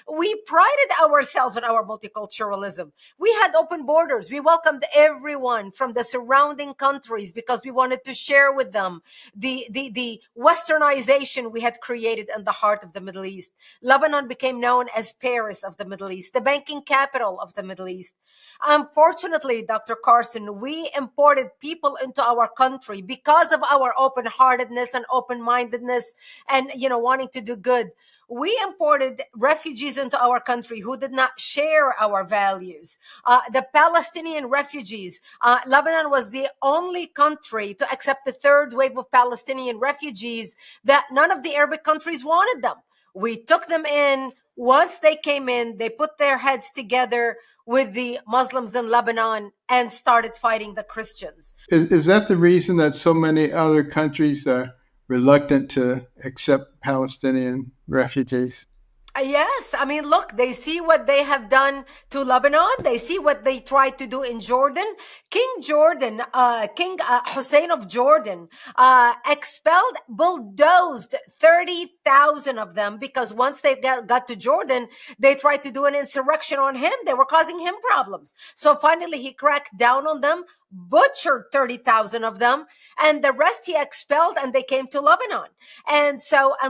We prided ourselves on our multiculturalism. We had open borders. We welcomed everyone from the surrounding countries because we wanted to share with them the westernization we had created in the heart of the Middle East. Lebanon became known as Paris of the Middle East, the banking capital of the Middle East. Unfortunately, Dr. Carson, we imported people into our country because of our open-heartedness and open-mindedness and, wanting to do good. We imported refugees into our country who did not share our values. The Palestinian refugees, Lebanon was the only country to accept the third wave of Palestinian refugees that none of the Arabic countries wanted them. We took them in. Once they came in, they put their heads together with the Muslims in Lebanon and started fighting the Christians. Is that the reason that so many other countries are reluctant to accept Palestinian refugees? Yes. I mean, look, they see what they have done to Lebanon. They see what they tried to do in Jordan. King Hussein of Jordan, expelled, bulldozed 30,000 of them because once they got to Jordan, they tried to do an insurrection on him. They were causing him problems. So finally he cracked down on them, butchered 30,000 of them, and the rest he expelled, and they came to Lebanon. And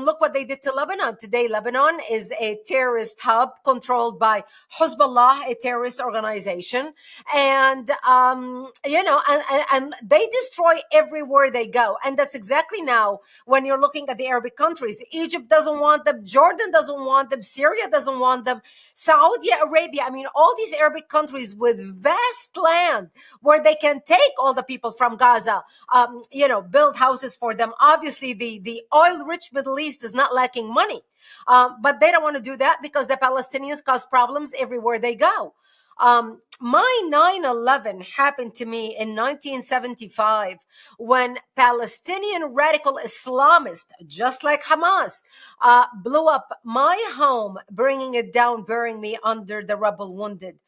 look what they did to Lebanon. Today, Lebanon is a terrorist hub controlled by Hezbollah, a terrorist organization. And, and they destroy everywhere they go. And that's exactly now when you're looking at the Arabic countries. Egypt doesn't want them. Jordan doesn't want them. Syria doesn't want them. Saudi Arabia, all these Arabic countries with vast land where they can take all the people from Gaza, build houses for them. Obviously, the oil-rich Middle East is not lacking money, but they don't want to do that because the Palestinians cause problems everywhere they go. My 9/11 happened to me in 1975 when Palestinian radical Islamists, just like Hamas, blew up my home, bringing it down, burying me under the rubble, wounded.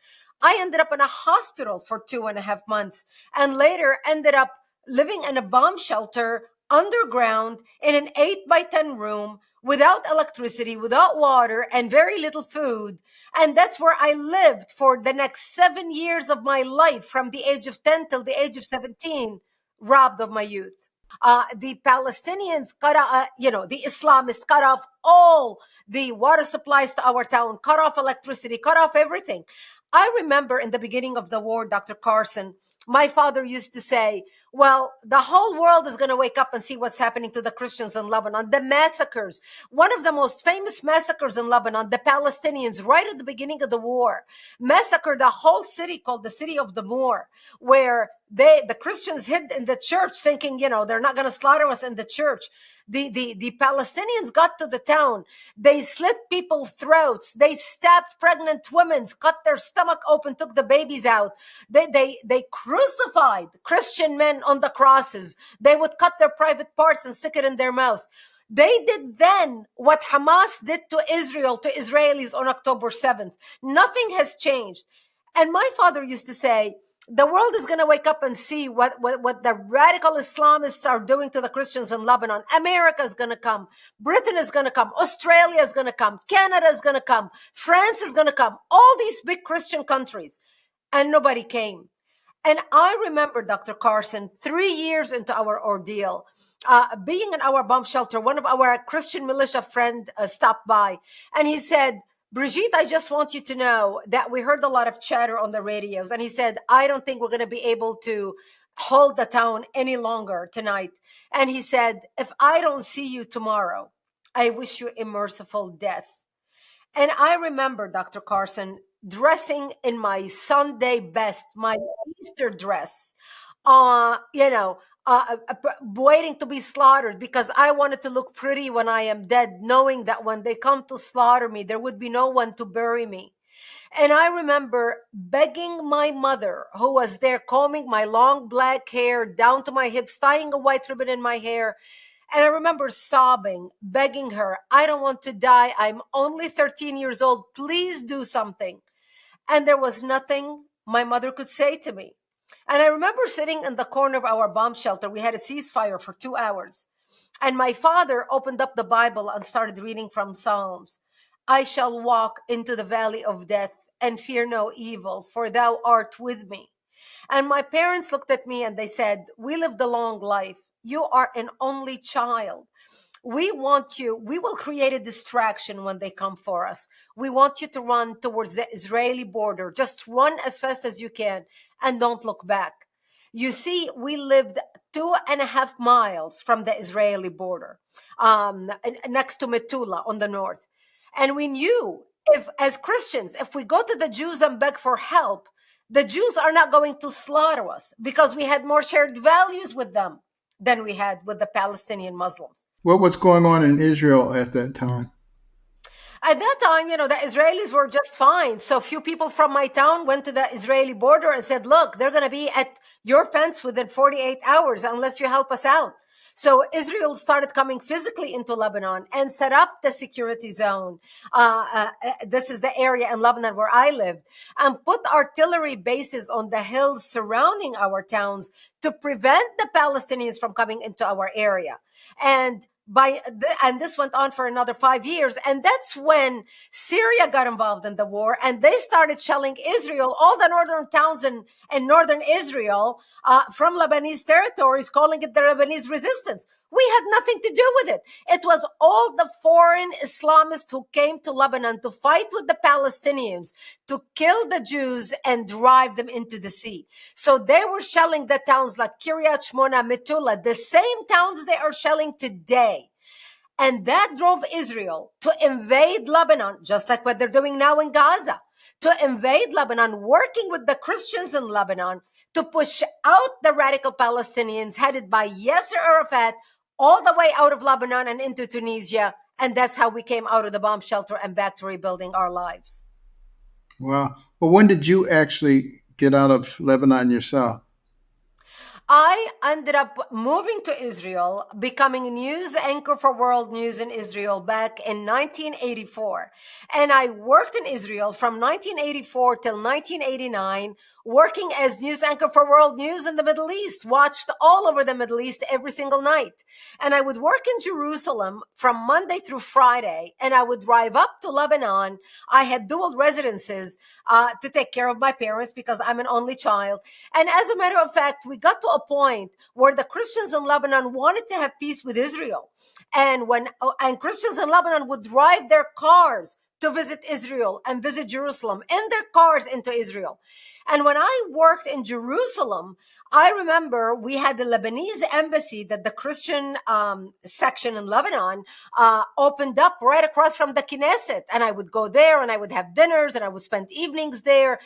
I ended up in a hospital for 2.5 months and later ended up living in a bomb shelter underground in an 8x10 room without electricity, without water, and very little food. And that's where I lived for the next 7 years of my life, from the age of 10 till the age of 17, robbed of my youth. The Palestinians the Islamists cut off all the water supplies to our town, cut off electricity, cut off everything. I remember in the beginning of the war, Dr. Carson, my father used to say, well, the whole world is going to wake up and see what's happening to the Christians in Lebanon. The massacres, one of the most famous massacres in Lebanon, the Palestinians, right at the beginning of the war, massacred a whole city called the City of the Moor, where the Christians hid in the church thinking, they're not going to slaughter us in the church. The Palestinians got to the town. They slit people's throats. They stabbed pregnant women, cut their stomach open, took the babies out. They crucified Christian men on the crosses. They would cut their private parts and stick it in their mouth. They did then what Hamas did to Israel, to Israelis on October 7th. Nothing has changed. And my father used to say, the world is going to wake up and see what the radical Islamists are doing to the Christians in Lebanon. America is going to come. Britain is going to come. Australia is going to come. Canada is going to come. France is going to come. All these big Christian countries. And nobody came. And I remember, Dr. Carson, 3 years into our ordeal, being in our bomb shelter, one of our Christian militia friend stopped by and he said, Brigitte, I just want you to know that we heard a lot of chatter on the radios. And he said, I don't think we're going to be able to hold the town any longer tonight. And he said, if I don't see you tomorrow, I wish you a merciful death. And I remember, Dr. Carson, dressing in my Sunday best, my Easter dress, waiting to be slaughtered because I wanted to look pretty when I am dead, knowing that when they come to slaughter me, there would be no one to bury me. And I remember begging my mother, who was there combing my long black hair down to my hips, tying a white ribbon in my hair. And I remember sobbing, begging her, I don't want to die. I'm only 13 years old. Please do something. And there was nothing my mother could say to me. And I remember sitting in the corner of our bomb shelter. We had a ceasefire for 2 hours. And my father opened up the Bible and started reading from Psalms. I shall walk into the valley of death and fear no evil, for thou art with me. And my parents looked at me and they said, we lived a long life. You are an only child. We want you, we will create a distraction when they come for us. We want you to run towards the Israeli border. Just run as fast as you can and don't look back. You see, we lived 2.5 miles from the Israeli border, next to Metula on the north. And we knew, if as Christians, if we go to the Jews and beg for help, the Jews are not going to slaughter us because we had more shared values with them than we had with the Palestinian Muslims. What was going on in Israel at that time? At that time, the Israelis were just fine. So few people from my town went to the Israeli border and said, look, they're going to be at your fence within 48 hours unless you help us out. So Israel started coming physically into Lebanon and set up the security zone. This is the area in Lebanon where I lived, and put artillery bases on the hills surrounding our towns to prevent the Palestinians from coming into our area. And this went on for another 5 years. And that's when Syria got involved in the war, and they started shelling Israel, all the northern towns in northern Israel, from Lebanese territories, calling it the Lebanese resistance. We had nothing to do with it. It was all the foreign Islamists who came to Lebanon to fight with the Palestinians, to kill the Jews and drive them into the sea. So they were shelling the towns like Kiryat Shmona, Metula, the same towns they are shelling today. And that drove Israel to invade Lebanon, just like what they're doing now in Gaza, to invade Lebanon, working with the Christians in Lebanon to push out the radical Palestinians headed by Yasser Arafat all the way out of Lebanon and into Tunisia. And that's how we came out of the bomb shelter and back to rebuilding our lives. Wow. Well, when did you actually get out of Lebanon yourself? I ended up moving to Israel, becoming a news anchor for World News in Israel back in 1984. And I worked in Israel from 1984 till 1989, working as news anchor for World News in the Middle East, watched all over the Middle East every single night. And I would work in Jerusalem from Monday through Friday, and I would drive up to Lebanon. I had dual residences to take care of my parents because I'm an only child. And as a matter of fact, we got to a point where the Christians in Lebanon wanted to have peace with Israel. And Christians in Lebanon would drive their cars to visit Israel and visit Jerusalem in their cars into Israel. And when I worked in Jerusalem, I remember we had the Lebanese embassy that the Christian section in Lebanon opened up right across from the Knesset. And I would go there and I would have dinners and I would spend evenings there.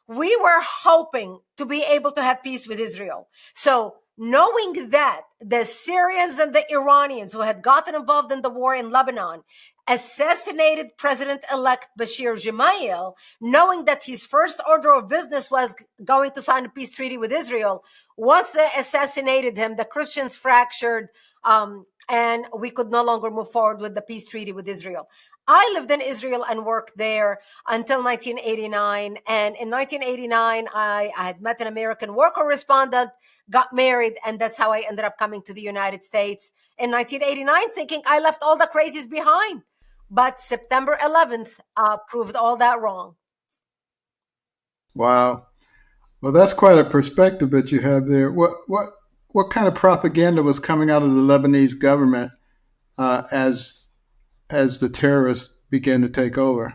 We were hoping to be able to have peace with Israel. So knowing that the Syrians and the Iranians who had gotten involved in the war in Lebanon assassinated President-elect Bashir Gemayel, knowing that his first order of business was going to sign a peace treaty with Israel, once they assassinated him, the Christians fractured, and we could no longer move forward with the peace treaty with Israel. I lived in Israel and worked there until 1989. And in 1989, I had met an American war correspondent, got married, and that's how I ended up coming to the United States in 1989, thinking I left all the crazies behind. But September 11th proved all that wrong. Wow. Well, that's quite a perspective that you have there. What kind of propaganda was coming out of the Lebanese government as the terrorists began to take over?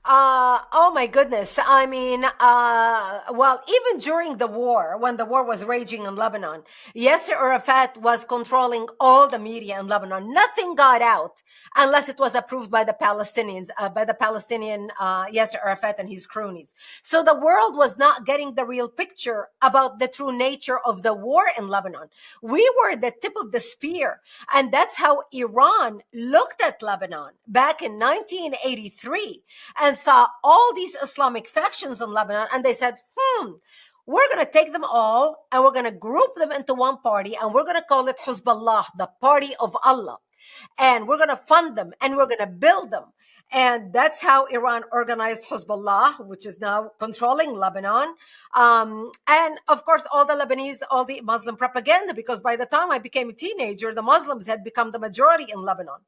Oh my goodness. I mean, well, even during the war, when the war was raging in Lebanon, Yasser Arafat was controlling all the media in Lebanon. Nothing got out unless it was approved by the Palestinians, by the Palestinian Yasser Arafat and his cronies. So the world was not getting the real picture about the true nature of the war in Lebanon. We were the tip of the spear. And that's how Iran looked at Lebanon back in 1983 and saw all these Islamic factions in Lebanon, and they said, we're going to take them all and we're going to group them into one party, and we're going to call it Hezbollah, the party of Allah. and we're going to fund them and we're going to build them. And that's how Iran organized Hezbollah, which is now controlling Lebanon. And of course, all the Lebanese, all the Muslim propaganda, because by the time I became a teenager, the Muslims had become the majority in Lebanon.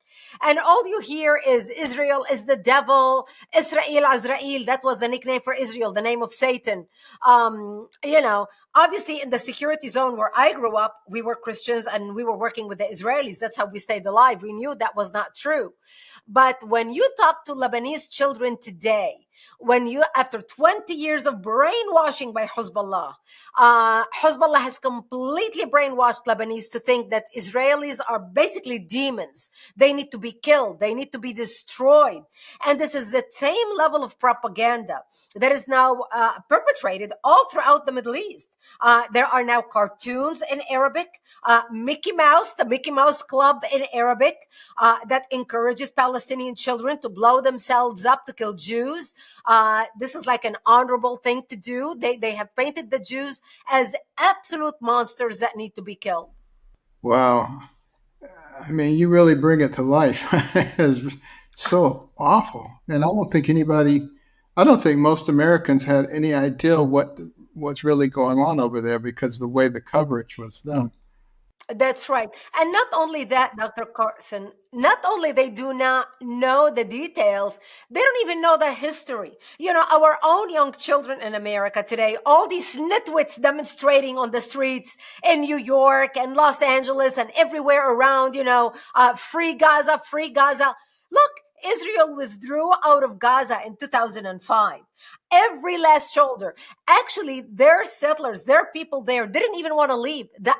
And all you hear is Israel is the devil, Israel, Azrael. That was the nickname for Israel, the name of Satan. Obviously in the security zone where I grew up, we were Christians and we were working with the Israelis. That's how we stayed alive. We knew that was not true. But when you talk to Lebanese children today, after 20 years of brainwashing by Hezbollah, Hezbollah has completely brainwashed Lebanese to think that Israelis are basically demons. They need to be killed. They need to be destroyed. And this is the same level of propaganda that is now perpetrated all throughout the Middle East. There are now cartoons in Arabic, Mickey Mouse, the Mickey Mouse Club in Arabic, that encourages Palestinian children to blow themselves up to kill Jews. This is like an honorable thing to do. They have painted the Jews as absolute monsters that need to be killed. Wow. I mean, you really bring it to life. It's so awful. And I don't think most Americans had any idea what's really going on over there because of the way the coverage was done. That's right. And not only that, Dr. Carson, not only they do not know the details, they don't even know the history. Our own young children in America today, all these nitwits demonstrating on the streets in New York and Los Angeles and everywhere around, free Gaza, free Gaza. Look, Israel withdrew out of Gaza in 2005. Every last shoulder. Actually, their settlers, their people there didn't even want to leave. The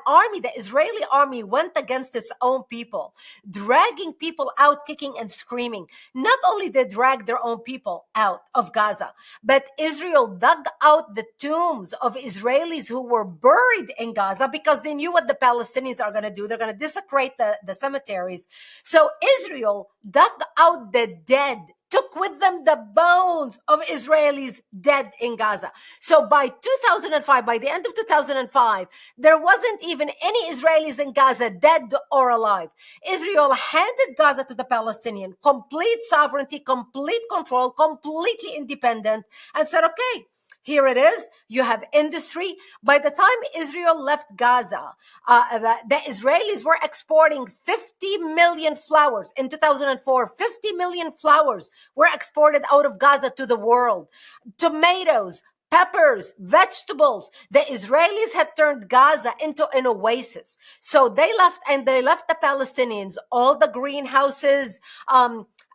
Israeli army went against its own people, dragging people out, kicking and screaming. Not only they dragged their own people out of Gaza, but Israel dug out the tombs of Israelis who were buried in Gaza because they knew what the Palestinians are going to do. They're going to desecrate the cemeteries. So Israel dug out the dead, took with them the bones of Israelis dead in Gaza. So by 2005, by the end of 2005, there wasn't even any Israelis in Gaza, dead or alive. Israel handed Gaza to the Palestinian, complete sovereignty, complete control, completely independent, and said, okay, here it is. You have industry. By the time Israel left Gaza, the Israelis were exporting 50 million flowers. In 2004, 50 million flowers were exported out of Gaza to the world. Tomatoes, peppers, vegetables. The Israelis had turned Gaza into an oasis. So they left the Palestinians all the greenhouses.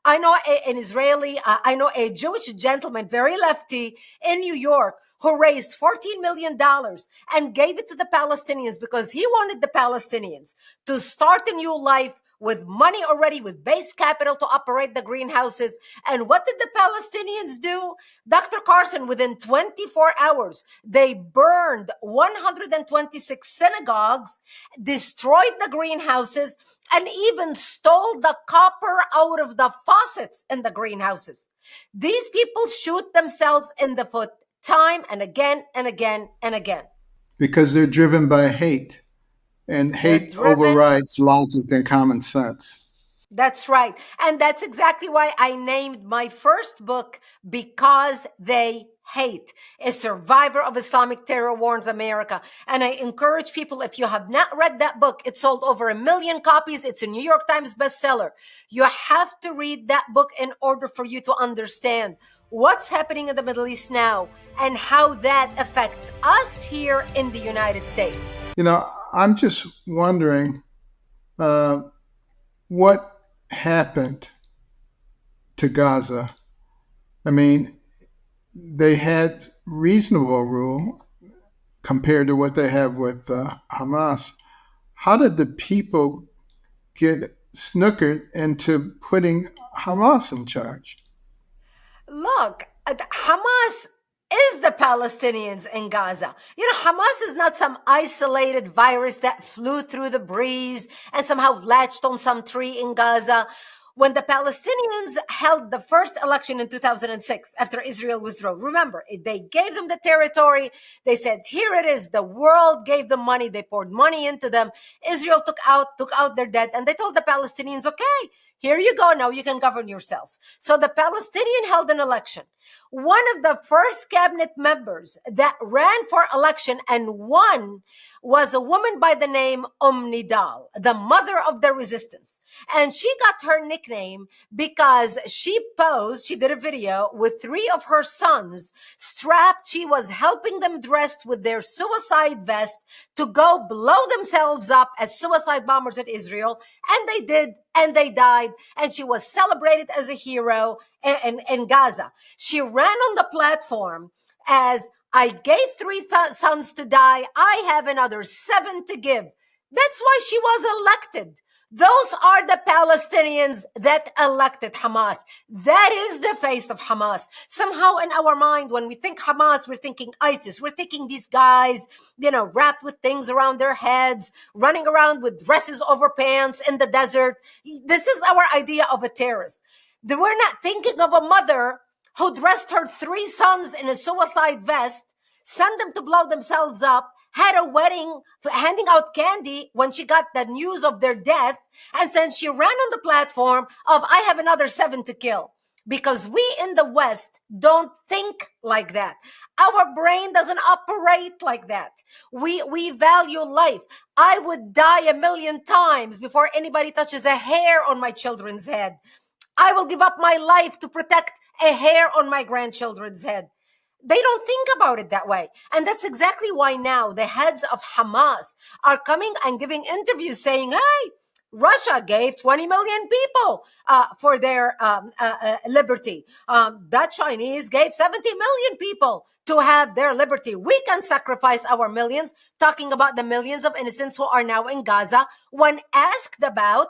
I know I know a Jewish gentleman, very lefty, in New York, who raised $14 million and gave it to the Palestinians because he wanted the Palestinians to start a new life with money already, with base capital to operate the greenhouses. And what did the Palestinians do? Dr. Carson, within 24 hours, they burned 126 synagogues, destroyed the greenhouses, and even stole the copper out of the faucets in the greenhouses. These people shoot themselves in the foot time and again and again and again. Because they're driven by hate. And hate overrides logic and common sense. That's right. And that's exactly why I named my first book, Because They Hate. A Survivor of Islamic Terror Warns America. And I encourage people, if you have not read that book, it sold over 1 million copies. It's a New York Times bestseller. You have to read that book in order for you to understand what's happening in the Middle East now and how that affects us here in the United States. I'm just wondering what happened to Gaza. I mean, they had reasonable rule compared to what they have with Hamas. How did the people get snookered into putting Hamas in charge? Look, Hamas is the Palestinians in Gaza. Hamas is not some isolated virus that flew through the breeze and somehow latched on some tree in Gaza. When the Palestinians held the first election in 2006 after Israel withdrew, remember, they gave them the territory. They said, here it is. The world gave them money. They poured money into them. Israel took out their debt, and they told the Palestinians, okay, here you go. Now you can govern yourselves. So the Palestinian held an election. One of the first cabinet members that ran for election and won was a woman by the name Nidal, the mother of the resistance. And she got her nickname because she did a video with 3 of her sons strapped. She was helping them dressed with their suicide vest to go blow themselves up as suicide bombers at Israel. And they did, and they died. And she was celebrated as a hero in Gaza. She ran on the platform as, I gave 3 sons to die. I have another 7 to give. That's why she was elected. Those are the Palestinians that elected Hamas. That is the face of Hamas. Somehow in our mind, when we think Hamas, we're thinking ISIS. We're thinking these guys, wrapped with things around their heads, running around with dresses over pants in the desert. This is our idea of a terrorist. We're not thinking of a mother who dressed her 3 sons in a suicide vest, sent them to blow themselves up, had a wedding, handing out candy when she got the news of their death, and then she ran on the platform of, I have another 7 to kill. Because we in the West don't think like that. Our brain doesn't operate like that. We value life. I would die 1,000,000 times before anybody touches a hair on my children's head. I will give up my life to protect a hair on my grandchildren's head. They don't think about it that way. And that's exactly why now the heads of Hamas are coming and giving interviews saying, hey, Russia gave 20 million people for their liberty. The Chinese gave 70 million people to have their liberty. We can sacrifice our millions, talking about the millions of innocents who are now in Gaza, when asked about,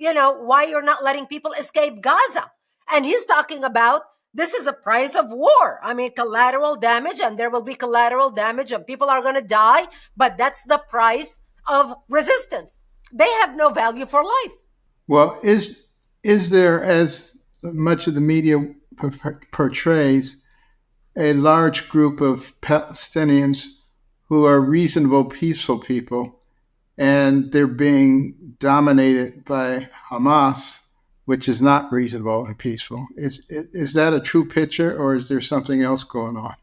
why you're not letting people escape Gaza. And he's talking about, this is a price of war. I mean, collateral damage, and there will be collateral damage, and people are going to die, but that's the price of resistance. They have no value for life. Well, is there, as much of the media portrays, a large group of Palestinians who are reasonable, peaceful people, and they're being dominated by Hamas, which is not reasonable and peaceful? Is that a true picture, or is there something else going on?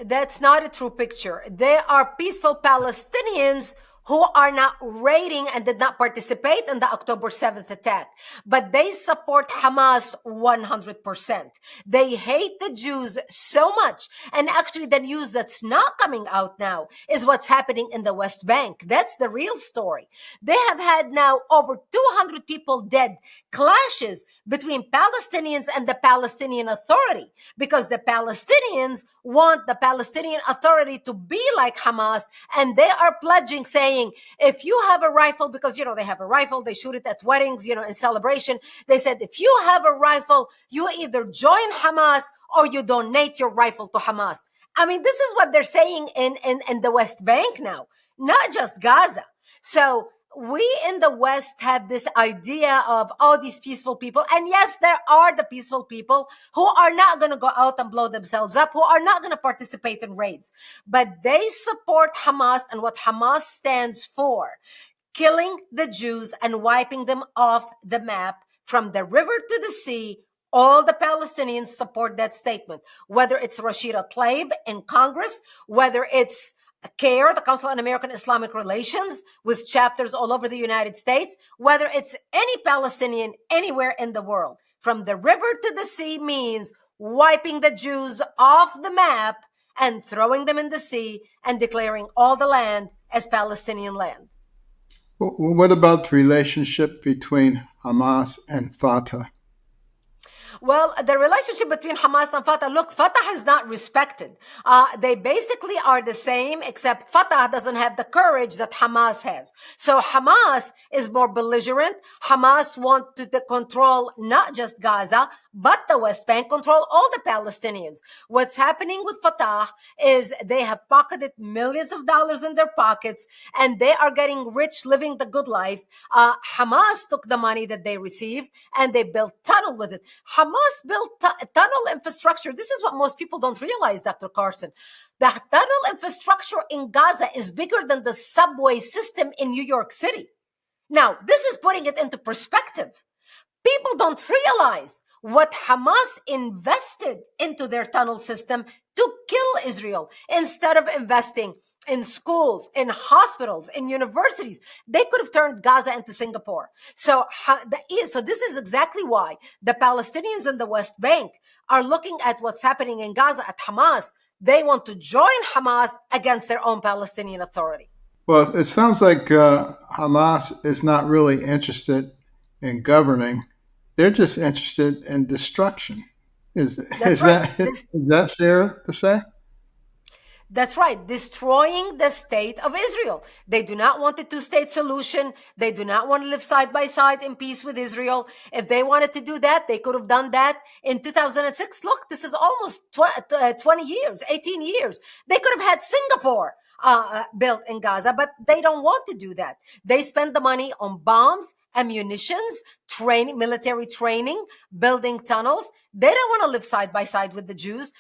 That's not a true picture. There are peaceful Palestinians who are not raiding and did not participate in the October 7th attack. But they support Hamas 100%. They hate the Jews so much. And actually the news that's not coming out now is what's happening in the West Bank. That's the real story. They have had now over 200 people dead, clashes between Palestinians and the Palestinian Authority, because the Palestinians want the Palestinian Authority to be like Hamas, and they are pledging, saying, if you have a rifle, because, they have a rifle, they shoot it at weddings, in celebration. They said, if you have a rifle, you either join Hamas or you donate your rifle to Hamas. I mean, this is what they're saying in the West Bank now, not just Gaza. So we in the West have this idea of, these peaceful people. And yes, there are the peaceful people who are not going to go out and blow themselves up, who are not going to participate in raids. But they support Hamas and what Hamas stands for, killing the Jews and wiping them off the map from the river to the sea. All the Palestinians support that statement, whether it's Rashida Tlaib in Congress, whether it's CARE, the Council on American Islamic Relations, with chapters all over the United States, whether it's any Palestinian anywhere in the world. From the river to the sea means wiping the Jews off the map and throwing them in the sea and declaring all the land as Palestinian land. Well, what about the relationship between Hamas and Fatah? Well, the relationship between Hamas and Fatah, look, Fatah is not respected. They basically are the same, except Fatah doesn't have the courage that Hamas has. So Hamas is more belligerent. Hamas want to control not just Gaza, but the West Bank, control all the Palestinians. What's happening with Fatah is they have pocketed millions of dollars in their pockets, and they are getting rich, living the good life. Hamas took the money that they received, and they built tunnel with it. Hamas built tunnel infrastructure. This is what most people don't realize, Dr. Carson. The tunnel infrastructure in Gaza is bigger than the subway system in New York City. Now, this is putting it into perspective. People don't realize what Hamas invested into their tunnel system to kill Israel instead of investing in schools, in hospitals, in universities. They could have turned Gaza into Singapore. So this is exactly why the Palestinians in the West Bank are looking at what's happening in Gaza at Hamas. They want to join Hamas against their own Palestinian Authority. Well, it sounds like Hamas is not really interested in governing. They're just interested in destruction. Is that fair to say? That's right, destroying the state of Israel. They do not want a two-state solution. They do not want to live side by side in peace with Israel. If they wanted to do that, they could have done that in 2006. Look, this is almost 20 years, 18 years. They could have had Singapore built in Gaza, but they don't want to do that. They spend the money on bombs, ammunitions, training, military training, building tunnels. They don't want to live side by side with the Jews.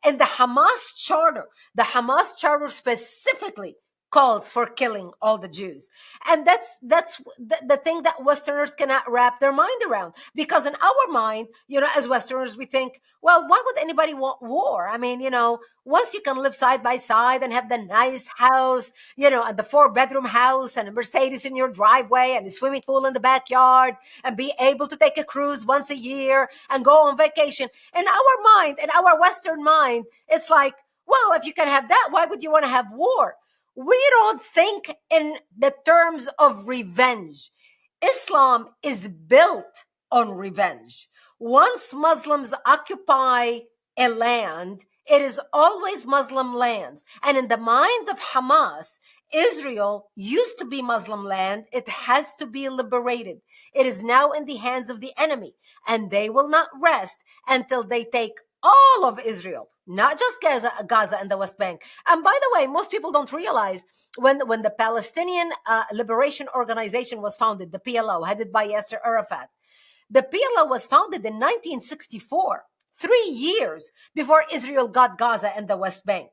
And the Hamas charter specifically calls for killing all the Jews. And that's the thing that Westerners cannot wrap their mind around. Because in our mind, as Westerners, we think, well, why would anybody want war? I mean, once you can live side by side and have the nice house, and the 4-bedroom house and a Mercedes in your driveway and a swimming pool in the backyard and be able to take a cruise once a year and go on vacation. In our mind, in our Western mind, it's like, well, if you can have that, why would you want to have war? We don't think in the terms of revenge. Islam is built on revenge. Once Muslims occupy a land, it is always Muslim lands. And in the mind of Hamas, Israel used to be Muslim land. It has to be liberated. It is now in the hands of the enemy, and they will not rest until they take all of Israel, not just Gaza and the West Bank. And by the way, most people don't realize when the Palestinian Liberation Organization was founded, the PLO, headed by Yasser Arafat, the PLO was founded in 1964, 3 years before Israel got Gaza and the West Bank.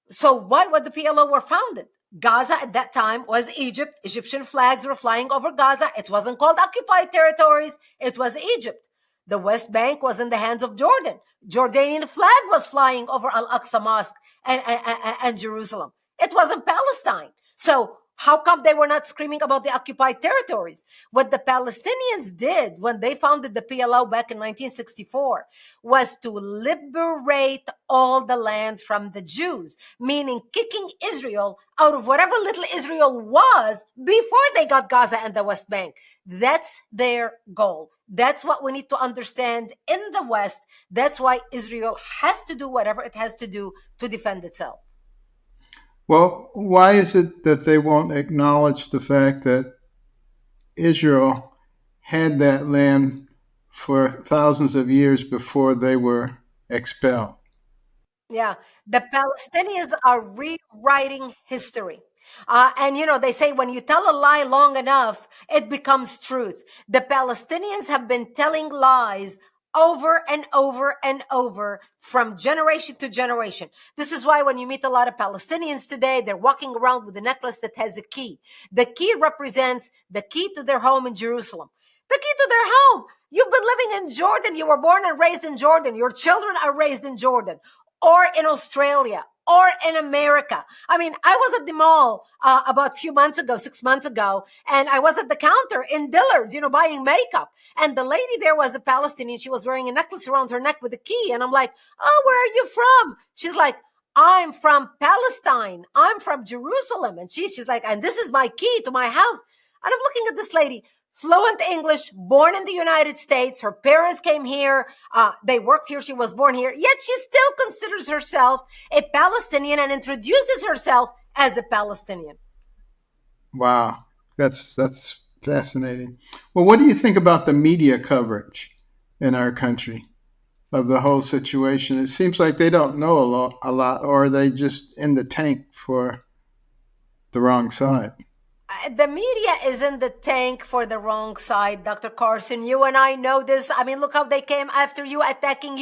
So why would the PLO were founded? Gaza at that time was Egypt. Egyptian flags were flying over Gaza. It wasn't called occupied territories. It was Egypt. The West Bank was in the hands of Jordan. Jordanian flag was flying over Al-Aqsa Mosque and Jerusalem. It wasn't Palestine. So how come they were not screaming about the occupied territories? What the Palestinians did when they founded the PLO back in 1964 was to liberate all the land from the Jews, meaning kicking Israel out of whatever little Israel was before they got Gaza and the West Bank. That's their goal. That's what we need to understand in the West. That's why Israel has to do whatever it has to do to defend itself. Well, why is it that they won't acknowledge the fact that Israel had that land for thousands of years before they were expelled? Yeah, the Palestinians are rewriting history. And they say when you tell a lie long enough, it becomes truth. The Palestinians have been telling lies over and over and over from generation to generation. This is why when you meet a lot of Palestinians today, they're walking around with a necklace that has a key. The key represents the key to their home in Jerusalem. The key to their home. You've been living in Jordan. You were born and raised in Jordan. Your children are raised in Jordan or in Australia or in America. I mean, I was at the mall about a few months ago, 6 months ago, and I was at the counter in Dillard's, buying makeup. And the lady there was a Palestinian. She was wearing a necklace around her neck with a key. And I'm like, oh, where are you from? She's like, I'm from Palestine. I'm from Jerusalem. And she's like, and this is my key to my house. And I'm looking at this lady. fluent English, born in the United States. Her parents came here. They worked here. She was born here. Yet she still considers herself a Palestinian and introduces herself as a Palestinian. Wow, that's fascinating. Well, what do you think about the media coverage in our country of the whole situation? It seems like they don't know a lot, or are they just in the tank for the wrong side? The media is in the tank for the wrong side, Dr. Carson. You and I know this. I mean, look how they came after you, attacking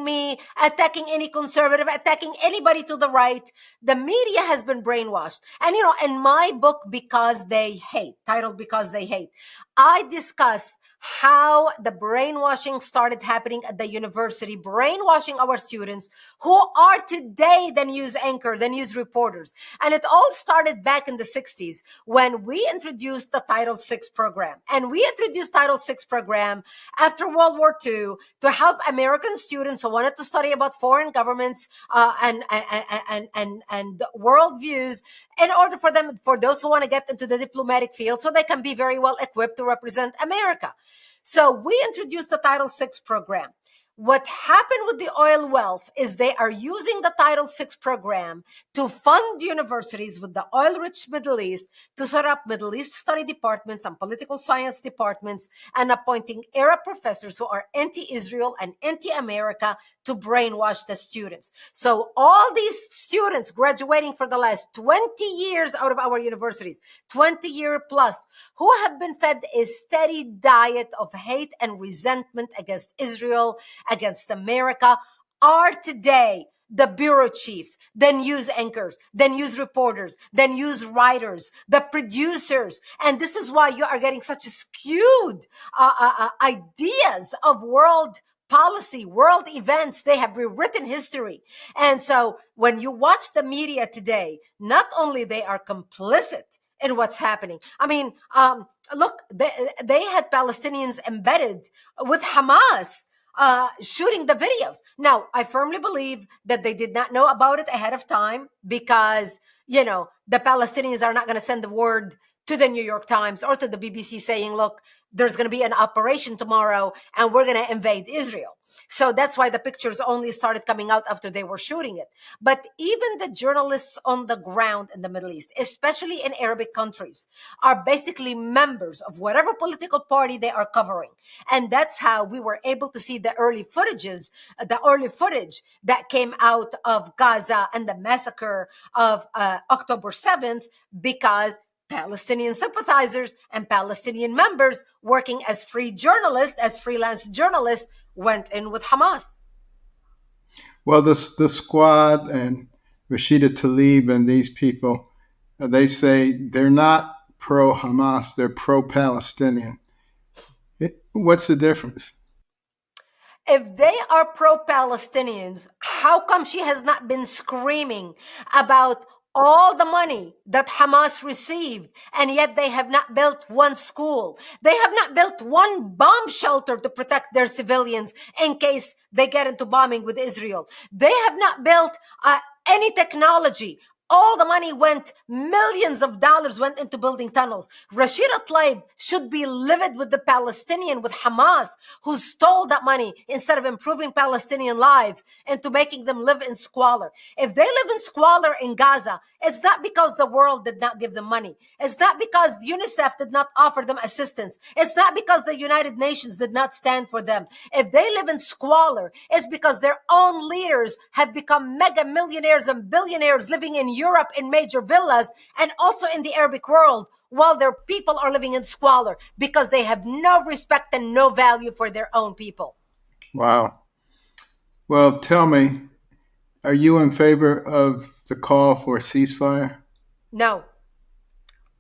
me, attacking any conservative, attacking anybody to the right. The media has been brainwashed. And, in my book, titled Because They Hate, I discuss how the brainwashing started happening at the university, brainwashing our students who are today the news anchor, the news reporters. And it all started back in the 60s when we introduced the Title VI program. And we introduced Title VI program after World War II to help American students who wanted to study about foreign governments and worldviews, in order for those who want to get into the diplomatic field so they can be very well equipped to represent America. So we introduced the Title VI program. What happened with the oil wealth is they are using the Title VI program to fund universities with the oil-rich Middle East to set up Middle East study departments and political science departments and appointing Arab professors who are anti-Israel and anti-America to brainwash the students. So all these students graduating for the last 20 years out of our universities, 20-year plus, who have been fed a steady diet of hate and resentment against Israel, against America, are today the bureau chiefs, the news anchors, the news reporters, the news writers, the producers. And this is why you are getting such skewed ideas of world policy, world events. They have rewritten history. And so when you watch the media today, not only they are complicit in what's happening. I mean, look, they had Palestinians embedded with Hamas, shooting the videos. Now, I firmly believe that they did not know about it ahead of time because, the Palestinians are not going to send the word to the New York Times or to the BBC saying, look, there's going to be an operation tomorrow and we're going to invade Israel. So that's why the pictures only started coming out after they were shooting it. But even the journalists on the ground in the Middle East, especially in Arabic countries, are basically members of whatever political party they are covering. And that's how we were able to see the early footage that came out of Gaza and the massacre of October 7th, because Palestinian sympathizers and Palestinian members working as freelance journalists, went in with Hamas. Well, the squad and Rashida Tlaib and these people, they say they're not pro-Hamas, they're pro-Palestinian. What's the difference? If they are pro-Palestinians, how come she has not been screaming about all the money that Hamas received, and yet they have not built one school? They have not built one bomb shelter to protect their civilians in case they get into bombing with Israel. They have not built any technology. All the money millions of dollars went into building tunnels. Rashida Tlaib should be livid with the Palestinian, with Hamas, who stole that money instead of improving Palestinian lives into making them live in squalor. If they live in squalor in Gaza, it's not because the world did not give them money. It's not because UNICEF did not offer them assistance. It's not because the United Nations did not stand for them. If they live in squalor, it's because their own leaders have become mega millionaires and billionaires living in Europe in major villas and also in the Arabic world, while their people are living in squalor because they have no respect and no value for their own people. Wow. Well, tell me, are you in favor of the call for a ceasefire? No.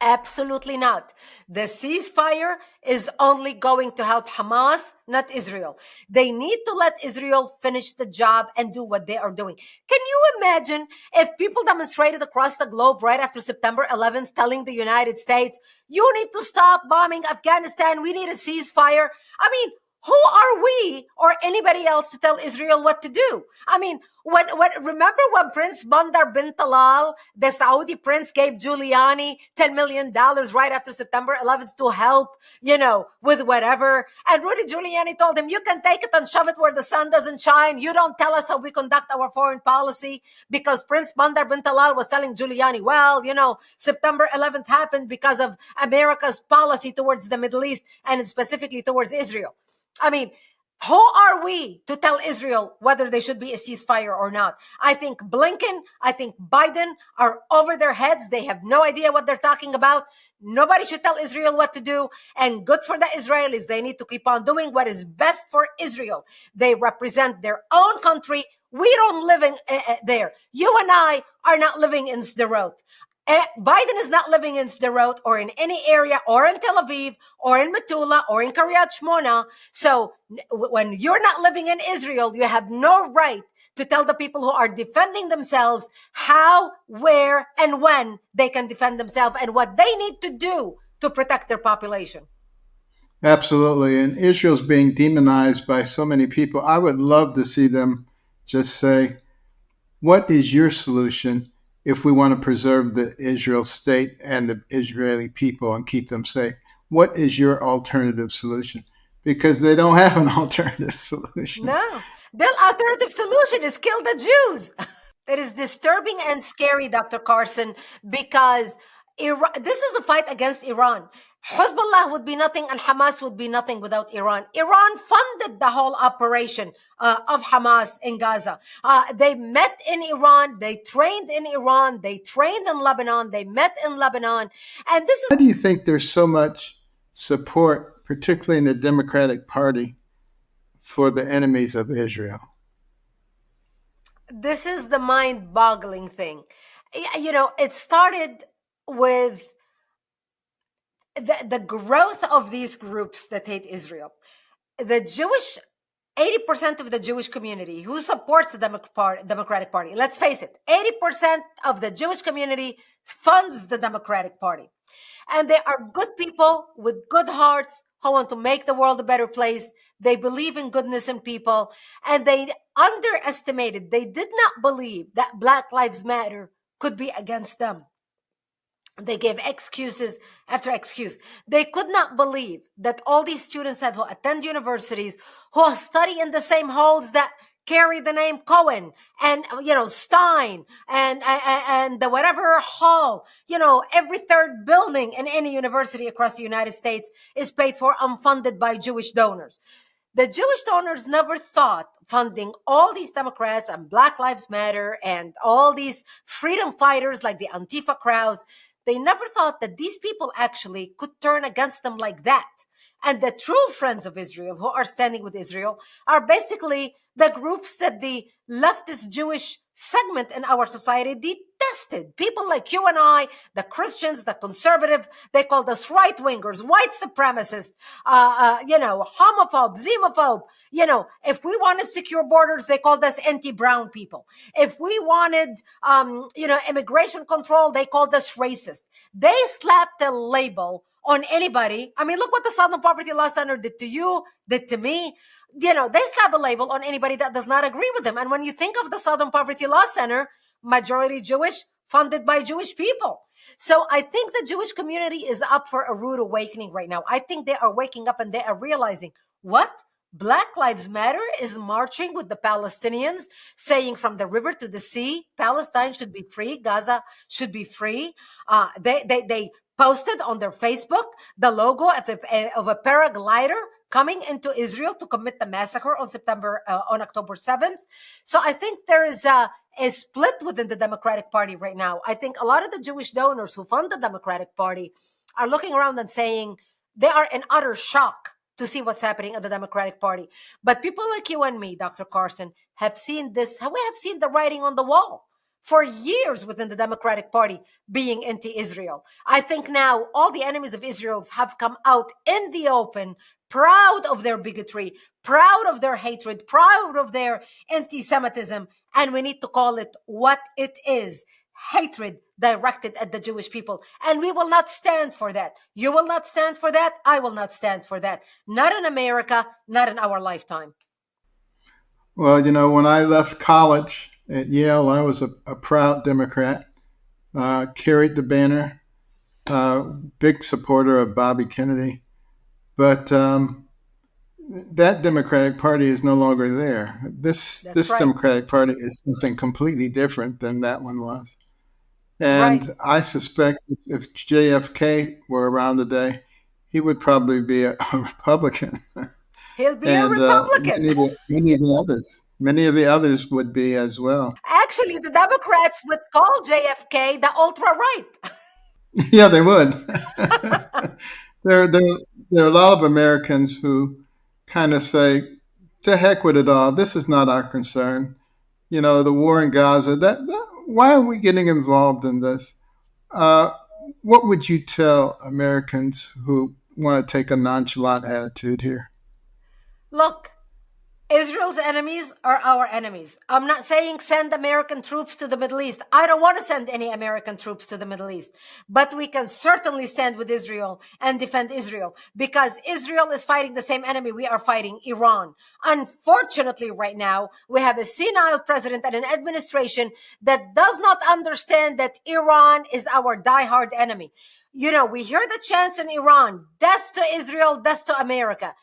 Absolutely not. The ceasefire is only going to help Hamas, not Israel. They need to let Israel finish the job and do what they are doing. Can you imagine if people demonstrated across the globe right after September 11th telling the United States, you need to stop bombing Afghanistan, we need a ceasefire? I mean, who are we or anybody else to tell Israel what to do? I mean, Remember when Prince Bandar bin Talal, the Saudi prince, gave Giuliani $10 million right after September 11th to help, with whatever. And Rudy Giuliani told him, you can take it and shove it where the sun doesn't shine. You don't tell us how we conduct our foreign policy, because Prince Bandar bin Talal was telling Giuliani, well, September 11th happened because of America's policy towards the Middle East and specifically towards Israel. I mean, who are we to tell Israel whether they should be a ceasefire or not? I think Blinken, I think Biden are over their heads. They have no idea what they're talking about. Nobody should tell Israel what to do. And good for the Israelis. They need to keep on doing what is best for Israel. They represent their own country. We don't live there. You and I are not living in Sderot. Biden is not living in Sderot or in any area or in Tel Aviv or in Metula or in Kiryat Shmona. So when you're not living in Israel, you have no right to tell the people who are defending themselves how, where, and when they can defend themselves and what they need to do to protect their population. Absolutely. And Israel's being demonized by so many people. I would love to see them just say, what is your solution if we want to preserve the Israel state and the Israeli people and keep them safe? What is your alternative solution? Because they don't have an alternative solution. No, their alternative solution is kill the Jews. That is disturbing and scary, Dr. Carson, because this is a fight against Iran. Hezbollah would be nothing and Hamas would be nothing without Iran. Iran funded the whole operation of Hamas in Gaza. They met in Iran. They trained in Iran. They trained in Lebanon. They met in Lebanon. And this is... Why do you think there's so much support, particularly in the Democratic Party, for the enemies of Israel? This is the mind-boggling thing. It started with the growth of these groups that hate Israel. The 80% of the Jewish community who supports the Democratic Party, let's face it, 80% of the Jewish community funds the Democratic Party. And they are good people with good hearts who want to make the world a better place. They believe in goodness in people. And they underestimated, they did not believe that Black Lives Matter could be against them. They gave excuses after excuse. They could not believe that all these students who attend universities, who study in the same halls that carry the name Cohen and, Stein and the whatever hall, every third building in any university across the United States is paid for and funded by Jewish donors. The Jewish donors never thought funding all these Democrats and Black Lives Matter and all these freedom fighters like the Antifa crowds, they never thought that these people actually could turn against them like that. And the true friends of Israel who are standing with Israel are basically the groups that the leftist Jewish segment in our society detested. People like you and I, the Christians, the conservative, they called us right-wingers, white supremacists, homophobe, xenophobe. If we wanted secure borders, they called us anti-brown people. If we wanted, immigration control, they called us racist. They slapped a label on anybody. I mean, look what the Southern Poverty Law Center did to you, did to me. They slap a label on anybody that does not agree with them. And when you think of the Southern Poverty Law Center, majority Jewish, funded by Jewish people. So I think the Jewish community is up for a rude awakening right now. I think they are waking up and they are realizing, what? Black Lives Matter is marching with the Palestinians, saying from the river to the sea, Palestine should be free, Gaza should be free. They posted on their Facebook the logo of a paraglider coming into Israel to commit the massacre on October 7th. So I think there is a split within the Democratic Party right now. I think a lot of the Jewish donors who fund the Democratic Party are looking around and saying they are in utter shock to see what's happening at the Democratic Party. But people like you and me, Dr. Carson, have seen this. We have seen the writing on the wall for years within the Democratic Party being anti-Israel. I think now all the enemies of Israel have come out in the open, proud of their bigotry, proud of their hatred, proud of their anti-Semitism, and we need to call it what it is: hatred directed at the Jewish people. And we will not stand for that. You will not stand for that. I will not stand for that. Not in America, not in our lifetime. Well, when I left college at Yale, I was a proud Democrat, carried the banner, uh, big supporter of Bobby Kennedy. But that Democratic Party is no longer there. That's This right. Democratic Party is something completely different than that one was. Right. And I suspect if JFK were around today, he would probably be a Republican, He'll be a and Republican. many of the others would be as well. Actually, the Democrats would call JFK the ultra right. Yeah, they would. there, there are a lot of Americans who kind of say, "To heck with it all. This is not our concern." The war in Gaza. Why are we getting involved in this? Uh, what would you tell Americans who want to take a nonchalant attitude here? Look, Israel's enemies are our enemies. I'm not saying send American troops to the Middle East. I don't want to send any American troops to the Middle East. But we can certainly stand with Israel and defend Israel because Israel is fighting the same enemy we are fighting, Iran. Unfortunately, right now, we have a senile president and an administration that does not understand that Iran is our diehard enemy. We hear the chants in Iran, death to Israel, death to America.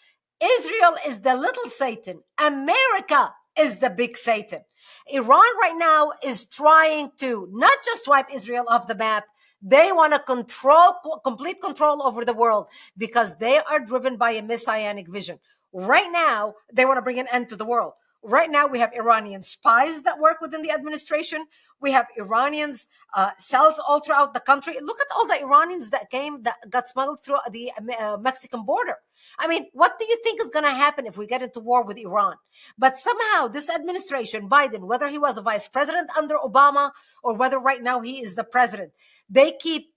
Israel is the little Satan. America is the big Satan. Iran right now is trying to not just wipe Israel off the map. They want to complete control over the world because they are driven by a messianic vision. Right now, they want to bring an end to the world. Right now, we have Iranian spies that work within the administration. We have Iranians cells all throughout the country. Look at all the Iranians that got smuggled through the Mexican border. I mean, what do you think is going to happen if we get into war with Iran? But somehow, this administration, Biden, whether he was a vice president under Obama or whether right now he is the president, they keep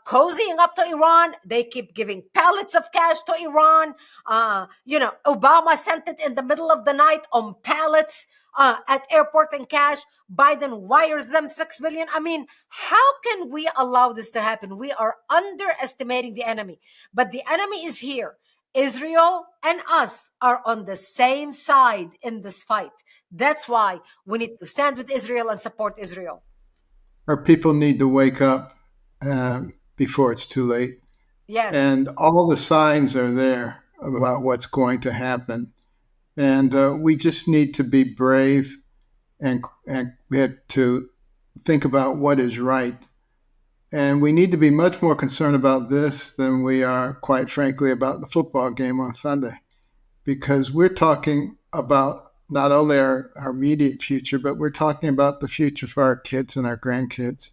cozying up to Iran. They keep giving pallets of cash to Iran. Obama sent it in the middle of the night on pallets at airport and cash. Biden wires them $6 billion. I mean, how can we allow this to happen? We are underestimating the enemy, but the enemy is here. Israel and us are on the same side in this fight. That's why we need to stand with Israel and support Israel. Our people need to wake up before it's too late. Yes. And all the signs are there about what's going to happen. And we just need to be brave, and we have to think about what is right. And we need to be much more concerned about this than we are, quite frankly, about the football game on Sunday. Because we're talking about not only our immediate future, but we're talking about the future for our kids and our grandkids.